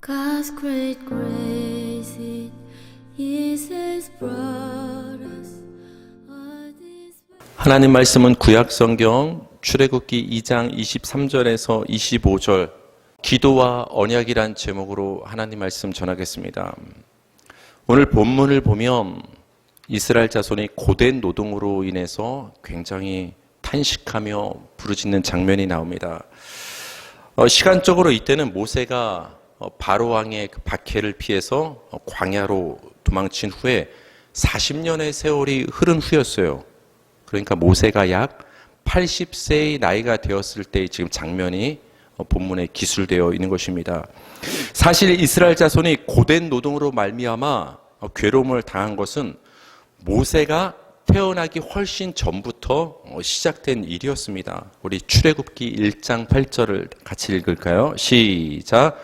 God's great grace it is has brought us all this. 하나님 말씀은 구약성경 출애굽기 2장 23절에서 25절 기도와 언약이란 제목으로 하나님 말씀 전하겠습니다. 오늘 본문을 보면 이스라엘 자손이 고된 노동으로 인해서 굉장히 탄식하며 부르짖는 장면이 나옵니다. 시간적으로 이때는 모세가 바로 왕의 그 박해를 피해서 광야로 도망친 후에 40년의 세월이 흐른 후였어요. 그러니까 모세가 약 80세의 나이가 되었을 때의 지금 장면이 본문에 기술되어 있는 것입니다. 사실 이스라엘 자손이 고된 노동으로 말미암아 괴로움을 당한 것은 모세가 태어나기 훨씬 전부터 시작된 일이었습니다. 우리 출애굽기 1장 8절을 같이 읽을까요? 시작.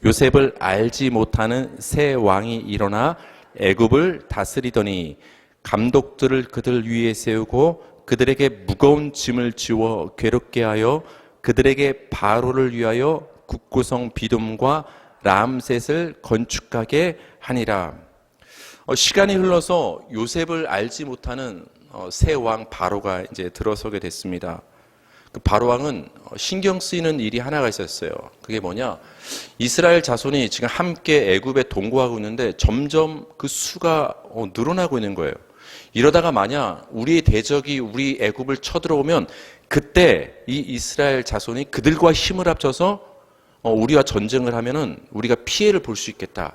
요셉을 알지 못하는 새 왕이 일어나 애굽을 다스리더니 감독들을 그들 위에 세우고 그들에게 무거운 짐을 지워 괴롭게 하여 그들에게 바로를 위하여 국고성 비돔과 람셋을 건축하게 하니라. 시간이 흘러서 요셉을 알지 못하는 새 왕 바로가 이제 들어서게 됐습니다. 그 바로 왕은 신경 쓰이는 일이 하나가 있었어요. 그게 뭐냐? 이스라엘 자손이 지금 함께 애굽에 동거하고 있는데 점점 그 수가 늘어나고 있는 거예요. 이러다가 만약 우리의 대적이 우리 애굽을 쳐들어오면 그때 이 이스라엘 자손이 그들과 힘을 합쳐서 우리와 전쟁을 하면은 우리가 피해를 볼 수 있겠다.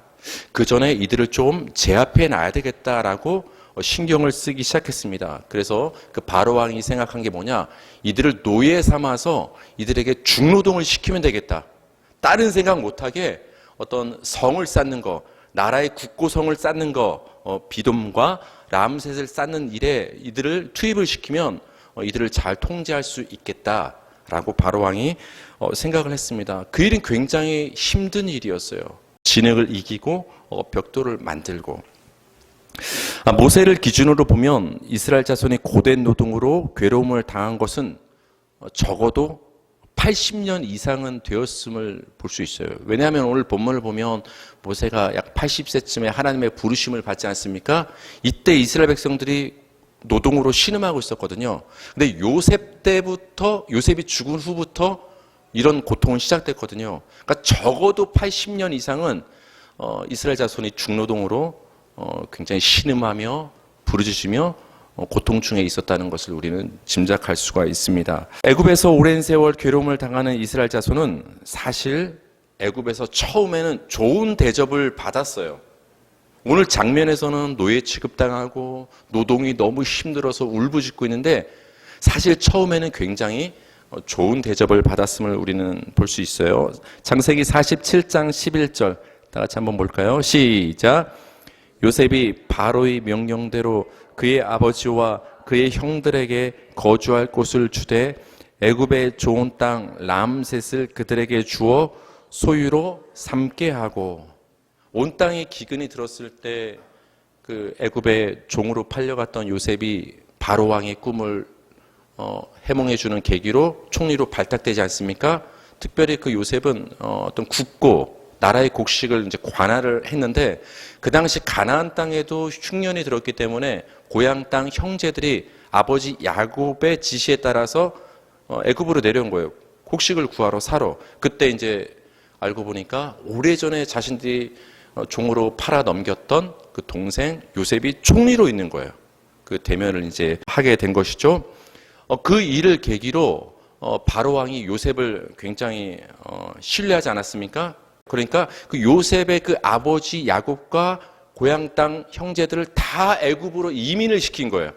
그 전에 이들을 좀 제압해 놔야 되겠다라고 신경을 쓰기 시작했습니다. 그래서 그 바로 왕이 생각한 게 뭐냐? 이들을 노예 삼아서 이들에게 중노동을 시키면 되겠다. 다른 생각 못하게 어떤 성을 쌓는 거, 나라의 국고성을 쌓는 거, 비돔과 람셋을 쌓는 일에 이들을 투입을 시키면 이들을 잘 통제할 수 있겠다라고 바로 왕이 생각을 했습니다. 그 일은 굉장히 힘든 일이었어요. 진흙을 이기고 벽돌을 만들고. 모세를 기준으로 보면 이스라엘 자손이 고된 노동으로 괴로움을 당한 것은 적어도 80년 이상은 되었음을 볼 수 있어요. 왜냐하면 오늘 본문을 보면 모세가 약 80세쯤에 하나님의 부르심을 받지 않습니까? 이때 이스라엘 백성들이 노동으로 신음하고 있었거든요. 근데 요셉 때부터, 요셉이 죽은 후부터 이런 고통은 시작됐거든요. 그러니까 적어도 80년 이상은 이스라엘 자손이 중노동으로 굉장히 신음하며 부르짖으며 고통 중에 있었다는 것을 우리는 짐작할 수가 있습니다. 애굽에서 오랜 세월 괴로움을 당하는 이스라엘 자손은 사실 애굽에서 처음에는 좋은 대접을 받았어요. 오늘 장면에서는 노예 취급당하고 노동이 너무 힘들어서 울부짖고 있는데 사실 처음에는 굉장히 좋은 대접을 받았음을 우리는 볼 수 있어요. 창세기 47장 11절 다 같이 한번 볼까요? 시작. 요셉이 바로의 명령대로 그의 아버지와 그의 형들에게 거주할 곳을 주되 애굽의 좋은 땅 람셋을 그들에게 주어 소유로 삼게 하고. 온 땅에 기근이 들었을 때 그 애굽의 종으로 팔려갔던 요셉이 바로 왕의 꿈을 해몽해주는 계기로 총리로 발탁되지 않습니까? 특별히 그 요셉은 어떤 국고, 나라의 곡식을 이제 관할을 했는데 그 당시 가나안 땅에도 흉년이 들었기 때문에 고향 땅 형제들이 아버지 야곱의 지시에 따라서 애굽으로 내려온 거예요. 곡식을 구하러 사러. 그때 이제 알고 보니까 오래전에 자신들이 종으로 팔아 넘겼던 그 동생 요셉이 총리로 있는 거예요. 그 대면을 이제 하게 된 것이죠. 그 일을 계기로 바로 왕이 요셉을 굉장히 신뢰하지 않았습니까? 그러니까 그 요셉의 그 아버지 야곱과 고향 땅 형제들을 다 애굽으로 이민을 시킨 거예요.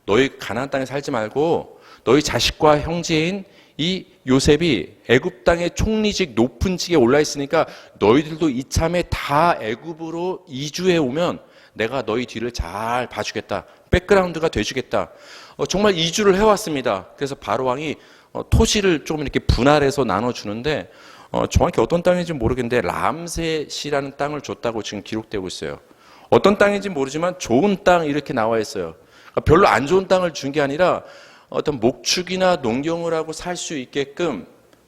너희 가나안 땅에 살지 말고 너희 자식과 형제인 이 요셉이 애굽 땅의 총리직 높은 직에 올라 있으니까 너희들도 이참에 다 애굽으로 이주해 오면 내가 너희 뒤를 잘 봐주겠다. 백그라운드가 돼주겠다. 정말 이주를 해왔습니다. 그래서 바로 왕이 토지를 좀 이렇게 분할해서 나눠주는데 정확히 어떤 땅인지 모르겠는데 람셋이라는 땅을 줬다고 지금 기록되고 있어요. 어떤 땅인지 모르지만 좋은 땅 이렇게 나와 있어요. 별로 안 좋은 땅을 준 게 아니라 어떤 목축이나 농경을 하고 살 수 있게끔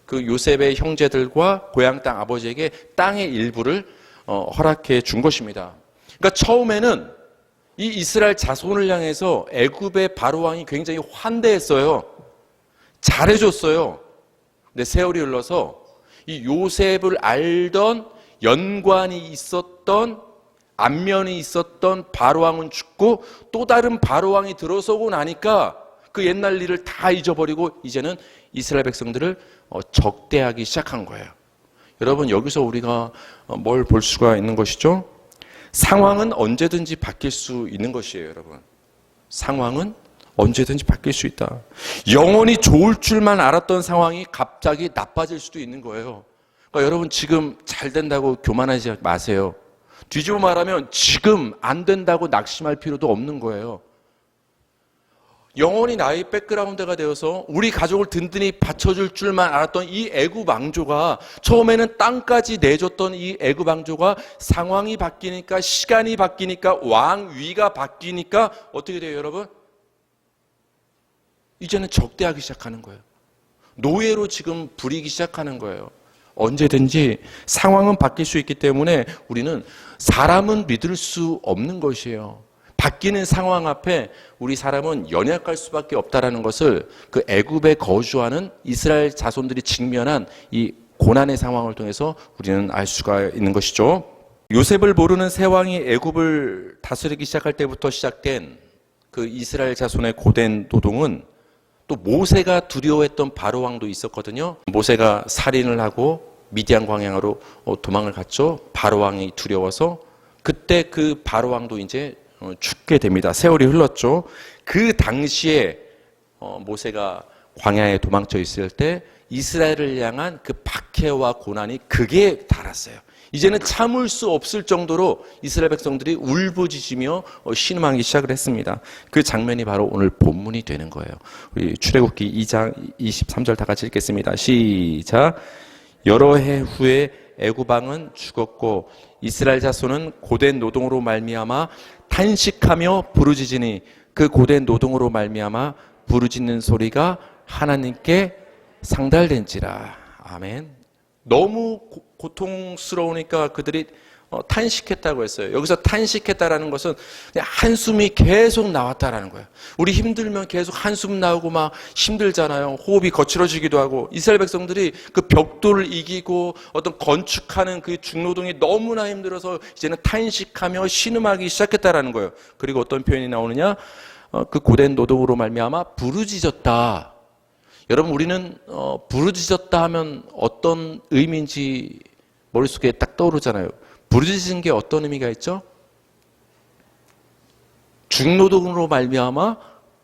그 요셉의 형제들과 고향 땅 아버지에게 땅의 일부를 허락해 준 것입니다. 그러니까 처음에는 이 이스라엘 자손을 향해서 애굽의 바로 왕이 굉장히 환대했어요. 잘해줬어요. 근데 세월이 흘러서 이 요셉을 알던 연관이 있었던 안면이 있었던 바로 왕은 죽고 또 다른 바로 왕이 들어서고 나니까 그 옛날 일을 다 잊어버리고 이제는 이스라엘 백성들을 적대하기 시작한 거예요. 여러분, 여기서 우리가 뭘 볼 수가 있는 것이죠? 상황은 언제든지 바뀔 수 있는 것이에요, 여러분. 상황은 언제든지 바뀔 수 있다. 영원히 좋을 줄만 알았던 상황이 갑자기 나빠질 수도 있는 거예요. 그러니까 여러분, 지금 잘 된다고 교만하지 마세요. 뒤집어 말하면 지금 안 된다고 낙심할 필요도 없는 거예요. 영원히 나의 백그라운드가 되어서 우리 가족을 든든히 받쳐줄 줄만 알았던 이 애굽 왕조가, 처음에는 땅까지 내줬던 이 애굽 왕조가 상황이 바뀌니까, 시간이 바뀌니까, 왕위가 바뀌니까 어떻게 돼요, 여러분? 이제는 적대하기 시작하는 거예요. 노예로 지금 부리기 시작하는 거예요. 언제든지 상황은 바뀔 수 있기 때문에 우리는 사람은 믿을 수 없는 것이에요. 바뀌는 상황 앞에 우리 사람은 연약할 수밖에 없다라는 것을 그 애굽에 거주하는 이스라엘 자손들이 직면한 이 고난의 상황을 통해서 우리는 알 수가 있는 것이죠. 요셉을 모르는 새 왕이 애굽을 다스리기 시작할 때부터 시작된 그 이스라엘 자손의 고된 노동은 또 모세가 두려워했던 바로 왕도 있었거든요. 모세가 살인을 하고 미디안 광야로 도망을 갔죠. 바로 왕이 두려워서. 그때 그 바로 왕도 이제 죽게 됩니다. 세월이 흘렀죠. 그 당시에 모세가 광야에 도망쳐 있을 때 이스라엘을 향한 그 박해와 고난이 극에 달았어요. 이제는 참을 수 없을 정도로 이스라엘 백성들이 울부짖으며 신음하기 시작을 했습니다. 그 장면이 바로 오늘 본문이 되는 거예요. 우리 출애굽기 2장 23절 다 같이 읽겠습니다. 시작. 여러 해 후에 애굽 왕은 죽었고 이스라엘 자손은 고된 노동으로 말미암아 탄식하며 부르짖으니 그 고된 노동으로 말미암아 부르짖는 소리가 하나님께 상달된지라. 아멘. 너무 고통스러우니까 그들이 탄식했다고 했어요. 여기서 탄식했다라는 것은 그냥 한숨이 계속 나왔다라는 거예요. 우리 힘들면 계속 한숨 나오고 막 힘들잖아요. 호흡이 거칠어지기도 하고. 이스라엘 백성들이 그 벽돌을 이기고 어떤 건축하는 그 중노동이 너무나 힘들어서 이제는 탄식하며 신음하기 시작했다라는 거예요. 그리고 어떤 표현이 나오느냐? 그 고된 노동으로 말미암아 부르짖었다. 여러분, 우리는 부르짖었다 하면 어떤 의미인지 머릿속에 딱 떠오르잖아요. 부르짖은 게 어떤 의미가 있죠? 중노동으로 말미암아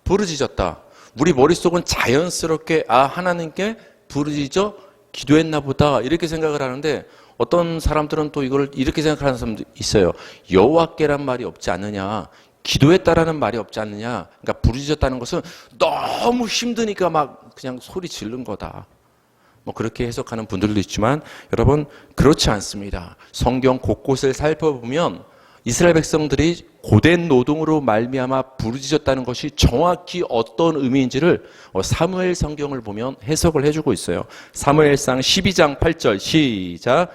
부르짖었다. 우리 머릿속은 자연스럽게 하나님께 부르짖어 기도했나 보다 이렇게 생각을 하는데, 어떤 사람들은 또 이걸 이렇게 생각하는 사람도 있어요. 여호와께란 말이 없지 않느냐, 기도했다라는 말이 없지 않느냐. 그러니까 부르짖었다는 것은 너무 힘드니까 막 그냥 소리 지른 거다. 뭐 그렇게 해석하는 분들도 있지만 여러분, 그렇지 않습니다. 성경 곳곳을 살펴보면 이스라엘 백성들이 고된 노동으로 말미암아 부르짖었다는 것이 정확히 어떤 의미인지를 사무엘 성경을 보면 해석을 해주고 있어요. 사무엘상 12장 8절 시작.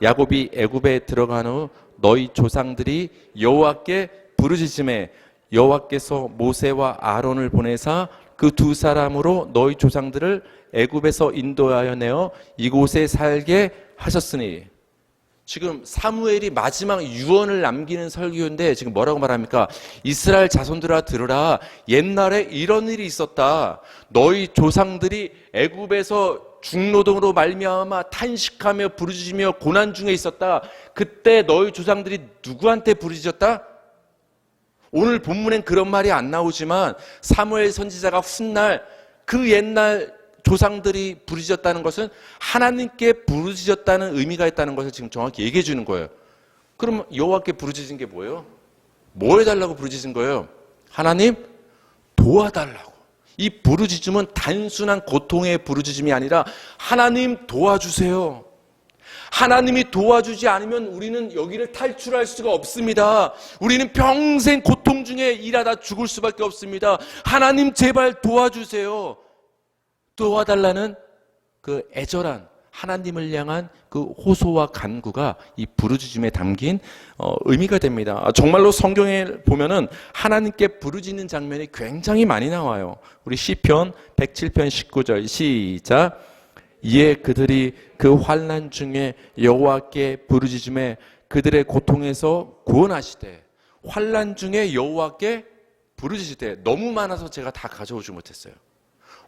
야곱이 애굽에 들어간 후 너희 조상들이 여호와께 부르짖음에 여호와께서 모세와 아론을 보내사 그 두 사람으로 너희 조상들을 애굽에서 인도하여 내어 이곳에 살게 하셨으니. 지금 사무엘이 마지막 유언을 남기는 설교인데 지금 뭐라고 말합니까? 이스라엘 자손들아 들으라. 옛날에 이런 일이 있었다. 너희 조상들이 애굽에서 중노동으로 말미암아 탄식하며 부르짖으며 고난 중에 있었다. 그때 너희 조상들이 누구한테 부르짖었다? 오늘 본문엔 그런 말이 안 나오지만 사무엘 선지자가 훗날 그 옛날 조상들이 부르짖었다는 것은 하나님께 부르짖었다는 의미가 있다는 것을 지금 정확히 얘기해 주는 거예요. 그럼 여호와께 부르짖은 게 뭐예요? 뭐 해달라고 부르짖은 거예요? 하나님 도와달라고. 이 부르짖음은 단순한 고통의 부르짖음이 아니라 하나님 도와주세요. 하나님이 도와주지 않으면 우리는 여기를 탈출할 수가 없습니다. 우리는 평생 고통 중에 일하다 죽을 수밖에 없습니다. 하나님 제발 도와주세요. 도와달라는 그 애절한 하나님을 향한 그 호소와 간구가 이 부르짖음에 담긴 의미가 됩니다. 정말로 성경에 보면은 하나님께 부르짖는 장면이 굉장히 많이 나와요. 우리 시편 107편 19절 시작. 이에 그들이 그 환난 중에 여호와께 부르짖음에 그들의 고통에서 구원하시되. 환난 중에 여호와께 부르짖으되. 너무 많아서 제가 다 가져오지 못했어요.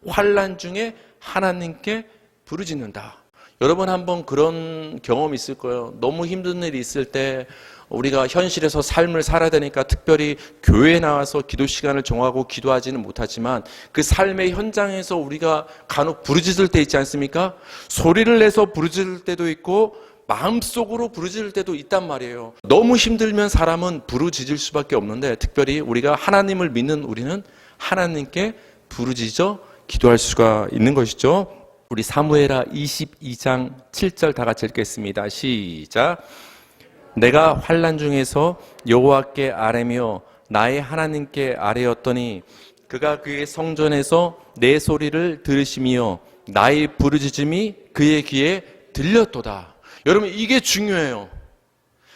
환난 중에 하나님께 부르짖는다. 여러분 한번 그런 경험 있을 거예요. 너무 힘든 일이 있을 때 우리가 현실에서 삶을 살아야 되니까 특별히 교회에 나와서 기도 시간을 정하고 기도하지는 못하지만 그 삶의 현장에서 우리가 간혹 부르짖을 때 있지 않습니까? 소리를 내서 부르짖을 때도 있고 마음속으로 부르짖을 때도 있단 말이에요. 너무 힘들면 사람은 부르짖을 수밖에 없는데 특별히 우리가 하나님을 믿는 우리는 하나님께 부르짖어 기도할 수가 있는 것이죠. 우리 사무엘하 22장 7절 다 같이 읽겠습니다. 시작. 내가 환난 중에서 여호와께 아뢰며 나의 하나님께 아뢰었더니 그가 그의 성전에서 내 소리를 들으시며 나의 부르짖음이 그의 귀에 들렸도다. 여러분 이게 중요해요.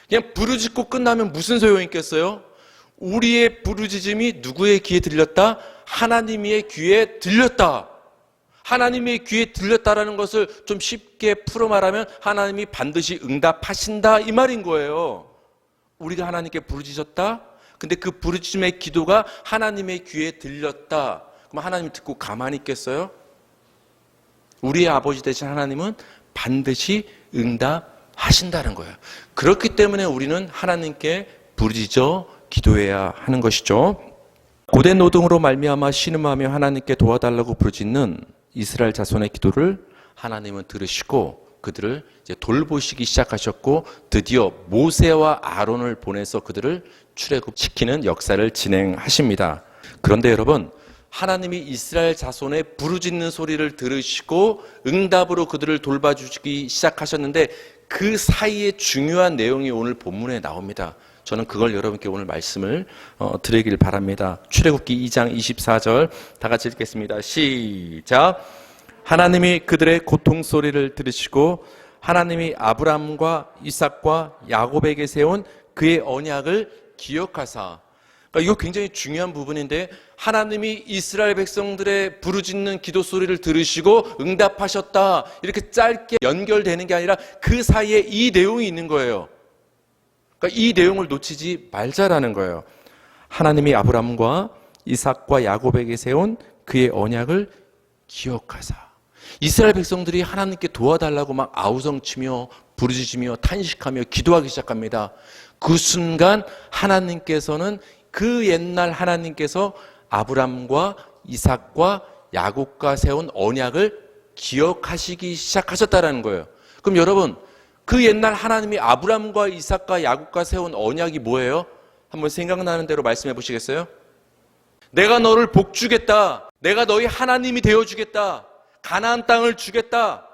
그냥 부르짖고 끝나면 무슨 소용이 있겠어요? 우리의 부르짖음이 누구의 귀에 들렸다? 하나님의 귀에 들렸다. 하나님의 귀에 들렸다라는 것을 좀 쉽게 풀어 말하면 하나님이 반드시 응답하신다 이 말인 거예요. 우리가 하나님께 부르짖었다. 근데 그 부르짖음의 기도가 하나님의 귀에 들렸다. 그럼 하나님 듣고 가만히 있겠어요? 우리의 아버지 되신 하나님은 반드시 응답하신다는 거예요. 그렇기 때문에 우리는 하나님께 부르짖어 기도해야 하는 것이죠. 고대 노동으로 말미암아 신음하며 하나님께 도와달라고 부르짖는 이스라엘 자손의 기도를 하나님은 들으시고 그들을 이제 돌보시기 시작하셨고 드디어 모세와 아론을 보내서 그들을 출애굽시키는 역사를 진행하십니다. 그런데 여러분 하나님이 이스라엘 자손의 부르짖는 소리를 들으시고 응답으로 그들을 돌봐주시기 시작하셨는데 그 사이에 중요한 내용이 오늘 본문에 나옵니다. 저는 그걸 여러분께 오늘 말씀을 드리길 바랍니다. 출애굽기 2장 24절 다 같이 읽겠습니다. 시작. 하나님이 그들의 고통 소리를 들으시고 하나님이 아브라함과 이삭과 야곱에게 세운 그의 언약을 기억하사. 그러니까 이거 굉장히 중요한 부분인데 하나님이 이스라엘 백성들의 부르짖는 기도 소리를 들으시고 응답하셨다. 이렇게 짧게 연결되는 게 아니라 그 사이에 이 내용이 있는 거예요. 그러니까 이 내용을 놓치지 말자라는 거예요. 하나님이 아브라함과 이삭과 야곱에게 세운 그의 언약을 기억하사. 이스라엘 백성들이 하나님께 도와달라고 막 아우성치며 부르짖으며 탄식하며 기도하기 시작합니다. 그 순간 하나님께서는 그 옛날 하나님께서 아브라함과 이삭과 야곱과 세운 언약을 기억하시기 시작하셨다는 거예요. 그럼 여러분 그 옛날 하나님이 아브라함과 이삭과 야곱과 세운 언약이 뭐예요? 한번 생각나는 대로 말씀해 보시겠어요? 내가 너를 복주겠다. 내가 너희 하나님이 되어주겠다. 가나안 땅을 주겠다.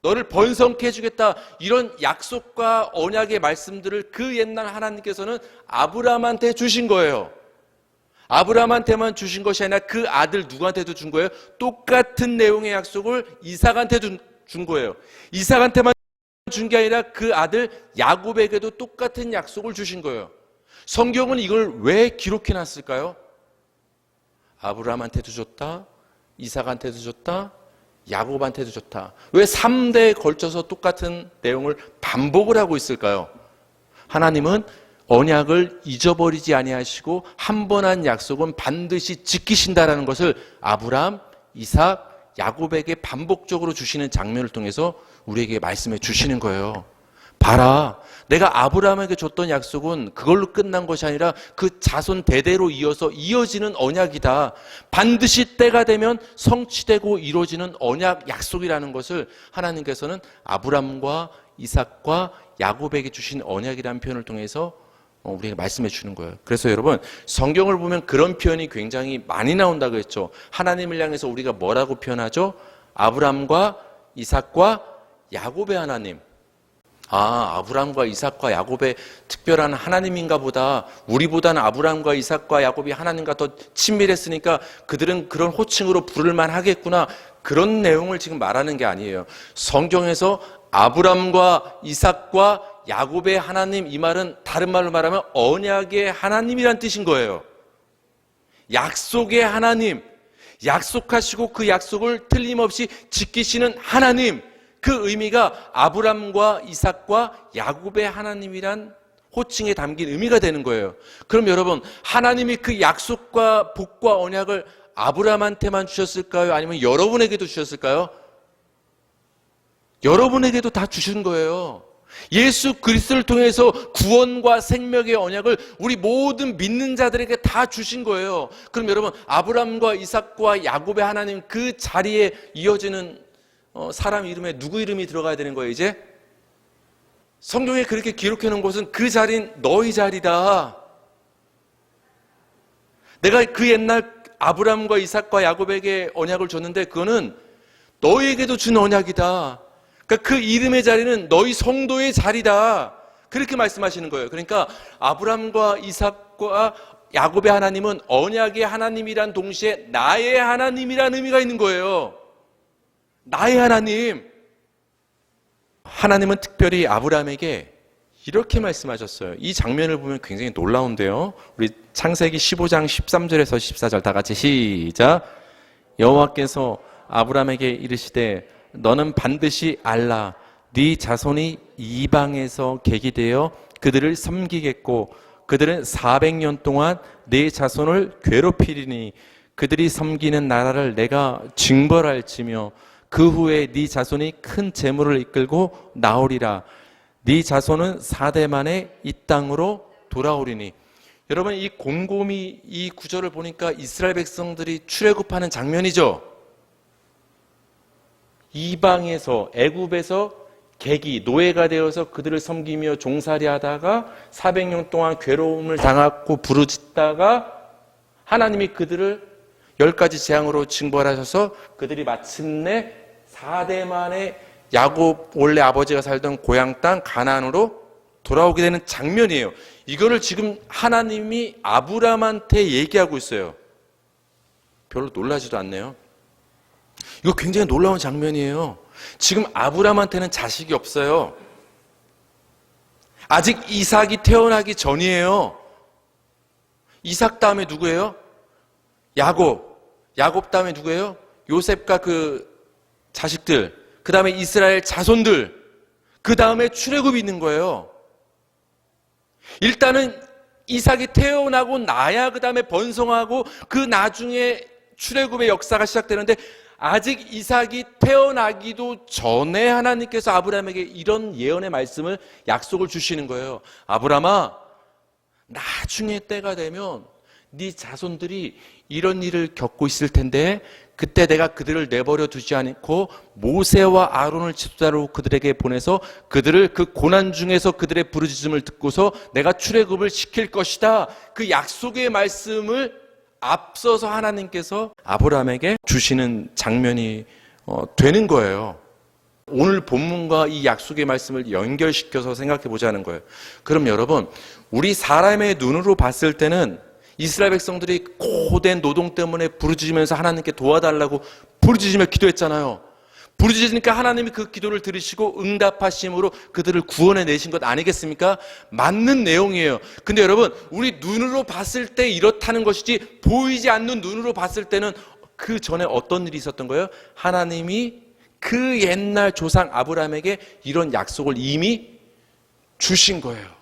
너를 번성케 해주겠다. 이런 약속과 언약의 말씀들을 그 옛날 하나님께서는 아브라함한테 주신 거예요. 아브라함한테만 주신 것이 아니라 그 아들 누구한테도 준 거예요? 똑같은 내용의 약속을 이삭한테도 준 거예요. 이삭한테만 준 게 아니라 그 아들 야곱에게도 똑같은 약속을 주신 거예요. 성경은 이걸 왜 기록해 놨을까요? 아브라함한테도 줬다, 이삭한테도 줬다, 야곱한테도 줬다. 왜 3대에 걸쳐서 똑같은 내용을 반복을 하고 있을까요? 하나님은 언약을 잊어버리지 아니하시고 한 번 한 약속은 반드시 지키신다라는 것을 아브라함, 이삭, 야곱에게 반복적으로 주시는 장면을 통해서 우리에게 말씀해 주시는 거예요. 봐라, 내가 아브라함에게 줬던 약속은 그걸로 끝난 것이 아니라 그 자손 대대로 이어서 이어지는 언약이다. 반드시 때가 되면 성취되고 이루어지는 언약 약속이라는 것을 하나님께서는 아브라함과 이삭과 야곱에게 주신 언약이라는 표현을 통해서 우리에게 말씀해 주는 거예요. 그래서 여러분 성경을 보면 그런 표현이 굉장히 많이 나온다고 했죠. 하나님을 향해서 우리가 뭐라고 표현하죠? 아브라함과 이삭과 야곱의 하나님. 아브라함과 이삭과 야곱의 특별한 하나님인가 보다. 우리보다는 아브라함과 이삭과 야곱이 하나님과 더 친밀했으니까 그들은 그런 호칭으로 부를만 하겠구나. 그런 내용을 지금 말하는 게 아니에요. 성경에서 아브람과 이삭과 야곱의 하나님, 이 말은 다른 말로 말하면 언약의 하나님이란 뜻인 거예요. 약속의 하나님, 약속하시고 그 약속을 틀림없이 지키시는 하나님, 그 의미가 아브람과 이삭과 야곱의 하나님이란 호칭에 담긴 의미가 되는 거예요. 그럼 여러분, 하나님이 그 약속과 복과 언약을 아브람한테만 주셨을까요? 아니면 여러분에게도 주셨을까요? 여러분에게도 다 주신 거예요. 예수 그리스도를 통해서 구원과 생명의 언약을 우리 모든 믿는 자들에게 다 주신 거예요. 그럼 여러분, 아브람과 이삭과 야곱의 하나님, 그 자리에 이어지는 사람 이름에 누구 이름이 들어가야 되는 거예요, 이제? 성경에 그렇게 기록해 놓은 곳은 그 자리는 너희 자리다. 내가 그 옛날 아브람과 이삭과 야곱에게 언약을 줬는데 그거는 너희에게도 준 언약이다. 그러니까 그 이름의 자리는 너희 성도의 자리다. 그렇게 말씀하시는 거예요. 그러니까 아브람과 이삭과 야곱의 하나님은 언약의 하나님이란 동시에 나의 하나님이란 의미가 있는 거예요. 나의 하나님. 하나님은 특별히 아브람에게 이렇게 말씀하셨어요. 이 장면을 보면 굉장히 놀라운데요. 우리 창세기 15장 13절에서 14절 다 같이 시작. 여호와께서 아브람에게 이르시되 너는 반드시 알라. 네 자손이 이방에서 객이 되어 그들을 섬기겠고 그들은 400년 동안 네 자손을 괴롭히리니 그들이 섬기는 나라를 내가 징벌할지며 그 후에 네 자손이 큰 재물을 이끌고 나오리라. 네 자손은 4대 만에 이 땅으로 돌아오리니. 여러분, 이 곰곰이 이 구절을 보니까 이스라엘 백성들이 출애굽하는 장면이죠. 이방에서, 애굽에서 객이, 노예가 되어서 그들을 섬기며 종살이 하다가 400년 동안 괴로움을 당하고 부르짖다가 하나님이 그들을 10가지 재앙으로 징벌하셔서 그들이 마침내 4대 만에 야곱 원래 아버지가 살던 고향 땅 가나안으로 돌아오게 되는 장면이에요. 이거를 지금 하나님이 아브람한테 얘기하고 있어요. 별로 놀라지도 않네요. 이거 굉장히 놀라운 장면이에요. 지금 아브람한테는 자식이 없어요. 아직 이삭이 태어나기 전이에요. 이삭 다음에 누구예요? 야곱. 야곱 다음에 누구예요? 요셉과 그 자식들. 그 다음에 이스라엘 자손들. 그 다음에 출애굽이 있는 거예요. 일단은 이삭이 태어나고 나야 그 다음에 번성하고 그 나중에 출애굽의 역사가 시작되는데 아직 이삭이 태어나기도 전에 하나님께서 아브라함에게 이런 예언의 말씀을 약속을 주시는 거예요. 아브라함아, 나중에 때가 되면 네 자손들이 이런 일을 겪고 있을 텐데 그때 내가 그들을 내버려 두지 않고 모세와 아론을 지도자로 그들에게 보내서 그들을 그 고난 중에서 그들의 부르짖음을 듣고서 내가 출애굽을 시킬 것이다. 그 약속의 말씀을 앞서서 하나님께서 아브라함에게 주시는 장면이 되는 거예요. 오늘 본문과 이 약속의 말씀을 연결시켜서 생각해 보자는 거예요. 그럼 여러분, 우리 사람의 눈으로 봤을 때는 이스라엘 백성들이 고된 노동 때문에 부르짖으면서 하나님께 도와달라고 부르짖으며 기도했잖아요. 부르짖으니까 하나님이 그 기도를 들으시고 응답하심으로 그들을 구원해 내신 것 아니겠습니까? 맞는 내용이에요. 근데 여러분, 우리 눈으로 봤을 때 이렇다는 것이지 보이지 않는 눈으로 봤을 때는 그 전에 어떤 일이 있었던 거예요? 하나님이 그 옛날 조상 아브라함에게 이런 약속을 이미 주신 거예요.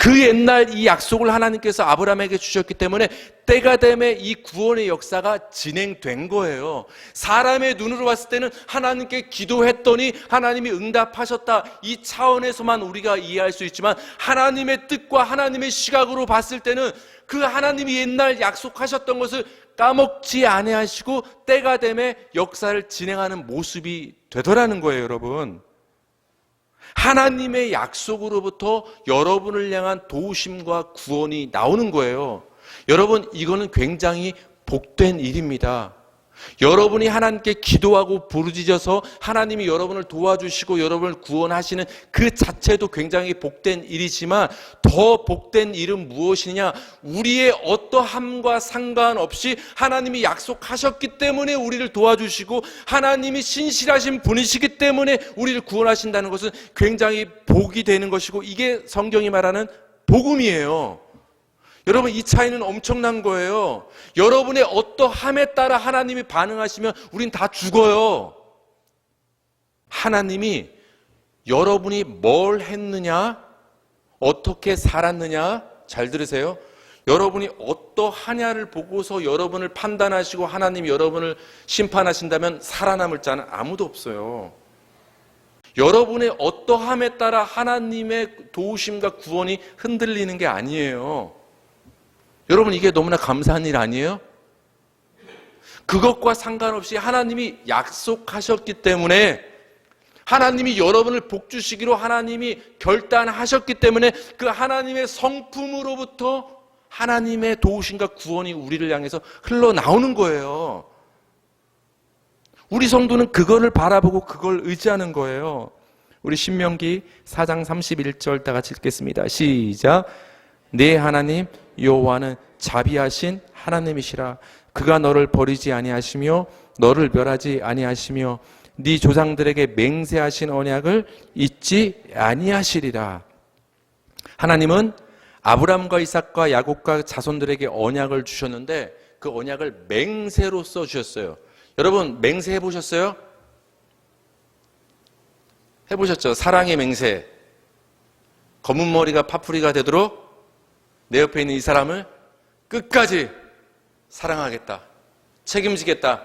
그 옛날 이 약속을 하나님께서 아브라함에게 주셨기 때문에 때가 되면 이 구원의 역사가 진행된 거예요. 사람의 눈으로 봤을 때는 하나님께 기도했더니 하나님이 응답하셨다, 이 차원에서만 우리가 이해할 수 있지만 하나님의 뜻과 하나님의 시각으로 봤을 때는 그 하나님이 옛날 약속하셨던 것을 까먹지 아니하시고 때가 되면 역사를 진행하는 모습이 되더라는 거예요, 여러분. 하나님의 약속으로부터 여러분을 향한 도우심과 구원이 나오는 거예요. 여러분, 이거는 굉장히 복된 일입니다. 여러분이 하나님께 기도하고 부르짖어서 하나님이 여러분을 도와주시고 여러분을 구원하시는 그 자체도 굉장히 복된 일이지만 더 복된 일은 무엇이냐? 우리의 어떠함과 상관없이 하나님이 약속하셨기 때문에 우리를 도와주시고 하나님이 신실하신 분이시기 때문에 우리를 구원하신다는 것은 굉장히 복이 되는 것이고 이게 성경이 말하는 복음이에요. 여러분, 이 차이는 엄청난 거예요. 여러분의 어떠함에 따라 하나님이 반응하시면 우린 다 죽어요. 하나님이 여러분이 뭘 했느냐, 어떻게 살았느냐, 잘 들으세요. 여러분이 어떠하냐를 보고서 여러분을 판단하시고 하나님이 여러분을 심판하신다면 살아남을 자는 아무도 없어요. 여러분의 어떠함에 따라 하나님의 도우심과 구원이 흔들리는 게 아니에요. 여러분, 이게 너무나 감사한 일 아니에요? 그것과 상관없이 하나님이 약속하셨기 때문에 하나님이 여러분을 복주시기로 하나님이 결단하셨기 때문에 그 하나님의 성품으로부터 하나님의 도우심과 구원이 우리를 향해서 흘러나오는 거예요. 우리 성도는 그거를 바라보고 그걸 의지하는 거예요. 우리 신명기 4장 31절 다 같이 읽겠습니다. 시작. 네 하나님 여호와는 자비하신 하나님이시라. 그가 너를 버리지 아니하시며 너를 멸하지 아니하시며 네 조상들에게 맹세하신 언약을 잊지 아니하시리라. 하나님은 아브라함과 이삭과 야곱과 자손들에게 언약을 주셨는데 그 언약을 맹세로 써주셨어요. 여러분, 맹세 해보셨어요? 해보셨죠? 사랑의 맹세. 검은 머리가 파풀이가 되도록 내 옆에 있는 이 사람을 끝까지 사랑하겠다, 책임지겠다.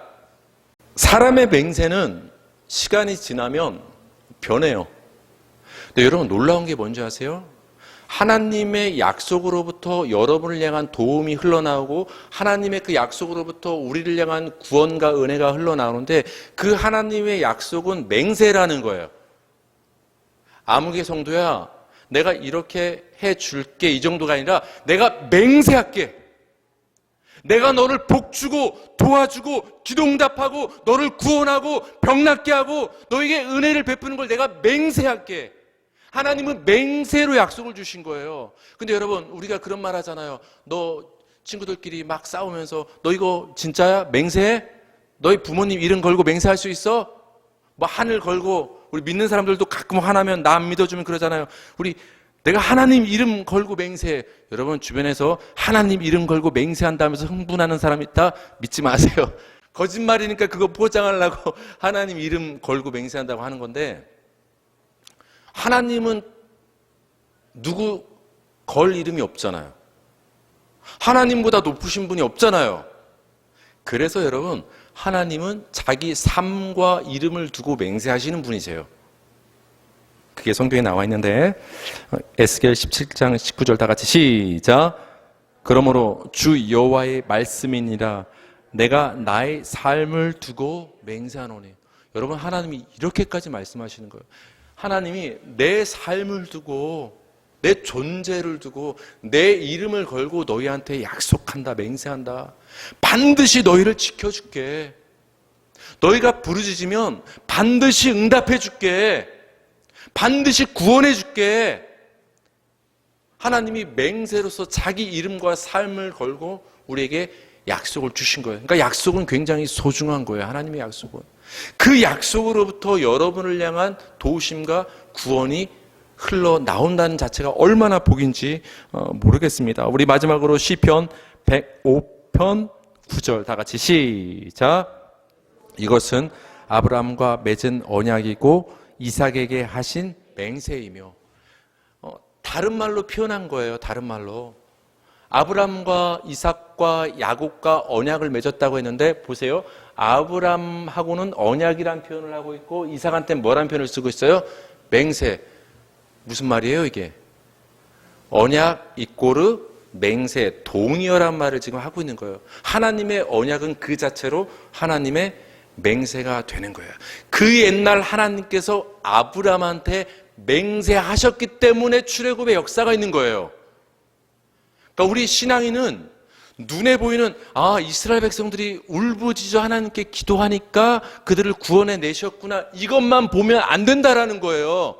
사람의 맹세는 시간이 지나면 변해요. 근데 여러분, 놀라운 게 뭔지 아세요? 하나님의 약속으로부터 여러분을 향한 도움이 흘러나오고 하나님의 그 약속으로부터 우리를 향한 구원과 은혜가 흘러나오는데 그 하나님의 약속은 맹세라는 거예요. 아무개 성도야, 내가 이렇게 해줄게, 이 정도가 아니라 내가 맹세할게. 내가 너를 복주고 도와주고 기도응답하고 너를 구원하고 병 낫게 하고 너에게 은혜를 베푸는 걸 내가 맹세할게. 하나님은 맹세로 약속을 주신 거예요. 근데 여러분, 우리가 그런 말 하잖아요. 너 친구들끼리 막 싸우면서 너 이거 진짜야? 맹세해? 너희 부모님 이름 걸고 맹세할 수 있어? 뭐 하늘 걸고, 우리 믿는 사람들도 가끔 화나면 나 안 믿어주면 그러잖아요. 우리 내가 하나님 이름 걸고 맹세해. 여러분, 주변에서 하나님 이름 걸고 맹세한다면서 흥분하는 사람 있다? 믿지 마세요. 거짓말이니까 그거 포장하려고 하나님 이름 걸고 맹세한다고 하는 건데, 하나님은 누구 걸 이름이 없잖아요. 하나님보다 높으신 분이 없잖아요. 그래서 여러분, 하나님은 자기 삶과 이름을 두고 맹세하시는 분이세요. 그게 성경에 나와 있는데 에스겔 17장 19절 다 같이 시작. 그러므로 주 여호와의 말씀이니라 내가 나의 삶을 두고 맹세하노니. 여러분, 하나님이 이렇게까지 말씀하시는 거예요. 하나님이 내 삶을 두고 내 존재를 두고 내 이름을 걸고 너희한테 약속한다, 맹세한다. 반드시 너희를 지켜줄게. 너희가 부르짖으면 반드시 응답해 줄게. 반드시 구원해 줄게. 하나님이 맹세로서 자기 이름과 삶을 걸고 우리에게 약속을 주신 거예요. 그러니까 약속은 굉장히 소중한 거예요. 하나님의 약속은. 그 약속으로부터 여러분을 향한 도우심과 구원이 흘러나온다는 자체가 얼마나 복인지 모르겠습니다. 우리 마지막으로 시편 105편 9절 다 같이 시작. 이것은 아브라함과 맺은 언약이고 이삭에게 하신 맹세이며. 다른 말로 표현한 거예요. 다른 말로. 아브라함과 이삭과 야곱과 언약을 맺었다고 했는데 보세요. 아브라함하고는 언약이란 표현을 하고 있고 이삭한테는 뭐란 표현을 쓰고 있어요? 맹세. 무슨 말이에요 이게? 언약 이꼬르 맹세, 동의어란 말을 지금 하고 있는 거예요. 하나님의 언약은 그 자체로 하나님의 맹세가 되는 거예요. 그 옛날 하나님께서 아브라함한테 맹세하셨기 때문에 출애굽의 역사가 있는 거예요. 그러니까 우리 신앙인은 눈에 보이는 이스라엘 백성들이 울부짖어 하나님께 기도하니까 그들을 구원해 내셨구나, 이것만 보면 안 된다라는 거예요.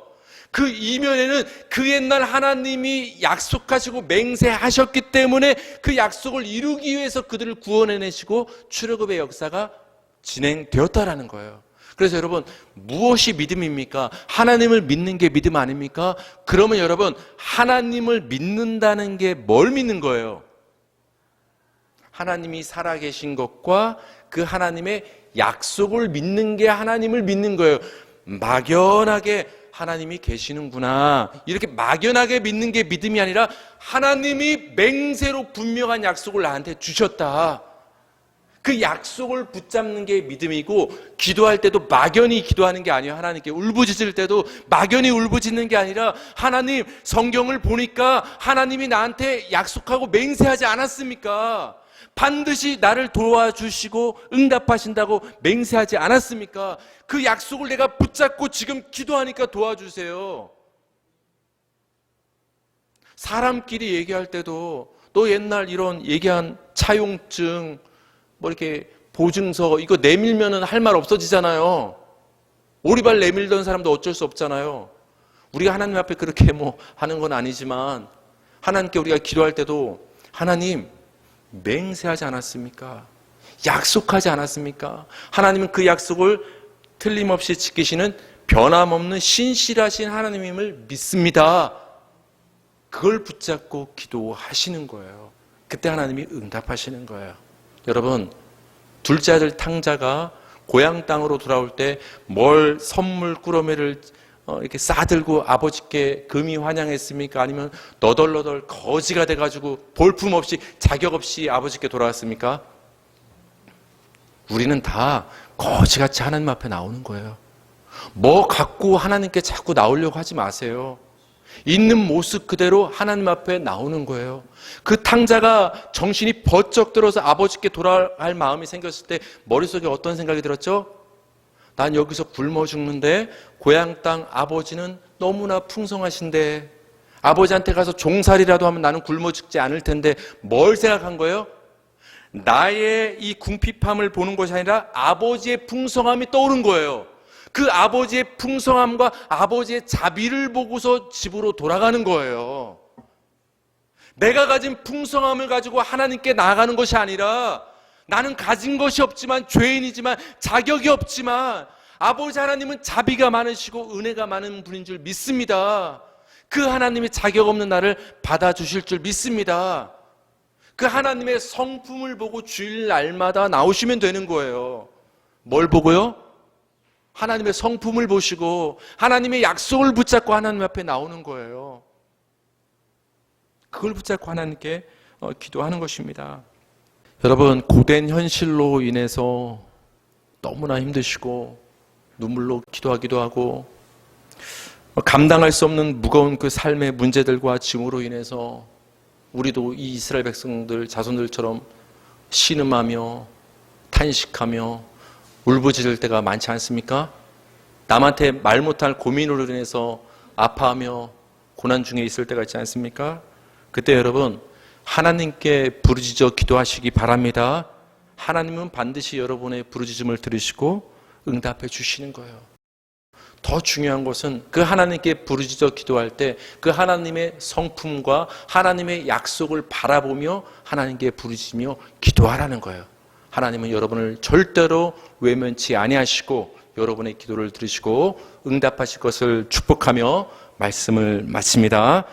그 이면에는 그 옛날 하나님이 약속하시고 맹세하셨기 때문에 그 약속을 이루기 위해서 그들을 구원해 내시고 출애굽의 역사가 진행되었다라는 거예요. 그래서 여러분, 무엇이 믿음입니까? 하나님을 믿는 게 믿음 아닙니까? 그러면 여러분, 하나님을 믿는다는 게 뭘 믿는 거예요? 하나님이 살아계신 것과 그 하나님의 약속을 믿는 게 하나님을 믿는 거예요. 막연하게 하나님이 계시는구나, 이렇게 막연하게 믿는 게 믿음이 아니라 하나님이 맹세로 분명한 약속을 나한테 주셨다, 그 약속을 붙잡는 게 믿음이고, 기도할 때도 막연히 기도하는 게 아니에요. 하나님께 울부짖을 때도 막연히 울부짖는 게 아니라, 하나님, 성경을 보니까 하나님이 나한테 약속하고 맹세하지 않았습니까? 반드시 나를 도와주시고 응답하신다고 맹세하지 않았습니까? 그 약속을 내가 붙잡고 지금 기도하니까 도와주세요. 사람끼리 얘기할 때도 너 옛날 이런 얘기한 차용증, 뭐 이렇게 보증서 이거 내밀면은 할 말 없어지잖아요. 오리발 내밀던 사람도 어쩔 수 없잖아요. 우리가 하나님 앞에 그렇게 뭐 하는 건 아니지만, 하나님께 우리가 기도할 때도 하나님, 맹세하지 않았습니까? 약속하지 않았습니까? 하나님은 그 약속을 틀림없이 지키시는 변함없는 신실하신 하나님임을 믿습니다. 그걸 붙잡고 기도하시는 거예요. 그때 하나님이 응답하시는 거예요. 여러분, 둘째 아들 탕자가 고향 땅으로 돌아올 때 뭘 선물 꾸러미를 이렇게 싸들고 아버지께 금이 환영했습니까? 아니면 너덜너덜 거지가 돼가지고 볼품없이 자격 없이 아버지께 돌아왔습니까? 우리는 다 거지같이 하나님 앞에 나오는 거예요. 뭐 갖고 하나님께 자꾸 나오려고 하지 마세요. 있는 모습 그대로 하나님 앞에 나오는 거예요. 그 탕자가 정신이 번쩍 들어서 아버지께 돌아갈 마음이 생겼을 때 머릿속에 어떤 생각이 들었죠? 난 여기서 굶어 죽는데 고향 땅 아버지는 너무나 풍성하신데, 아버지한테 가서 종살이라도 하면 나는 굶어 죽지 않을 텐데, 뭘 생각한 거예요? 나의 이 궁핍함을 보는 것이 아니라 아버지의 풍성함이 떠오른 거예요. 그 아버지의 풍성함과 아버지의 자비를 보고서 집으로 돌아가는 거예요. 내가 가진 풍성함을 가지고 하나님께 나아가는 것이 아니라, 나는 가진 것이 없지만, 죄인이지만, 자격이 없지만 아버지 하나님은 자비가 많으시고 은혜가 많은 분인 줄 믿습니다. 그 하나님의 자격 없는 나를 받아주실 줄 믿습니다. 그 하나님의 성품을 보고 주일 날마다 나오시면 되는 거예요. 뭘 보고요? 하나님의 성품을 보시고 하나님의 약속을 붙잡고 하나님 앞에 나오는 거예요. 그걸 붙잡고 하나님께 기도하는 것입니다. 여러분, 고된 현실로 인해서 너무나 힘드시고 눈물로 기도하기도 하고, 감당할 수 없는 무거운 그 삶의 문제들과 짐으로 인해서 우리도 이 이스라엘 백성들, 자손들처럼 신음하며 탄식하며 울부짖을 때가 많지 않습니까? 남한테 말 못할 고민으로 인해서 아파하며 고난 중에 있을 때가 있지 않습니까? 그때 여러분, 하나님께 부르짖어 기도하시기 바랍니다. 하나님은 반드시 여러분의 부르짖음을 들으시고 응답해 주시는 거예요. 더 중요한 것은 그 하나님께 부르짖어 기도할 때 그 하나님의 성품과 하나님의 약속을 바라보며 하나님께 부르짖으며 기도하라는 거예요. 하나님은 여러분을 절대로 외면치 아니하시고 여러분의 기도를 들으시고 응답하실 것을 축복하며 말씀을 마칩니다.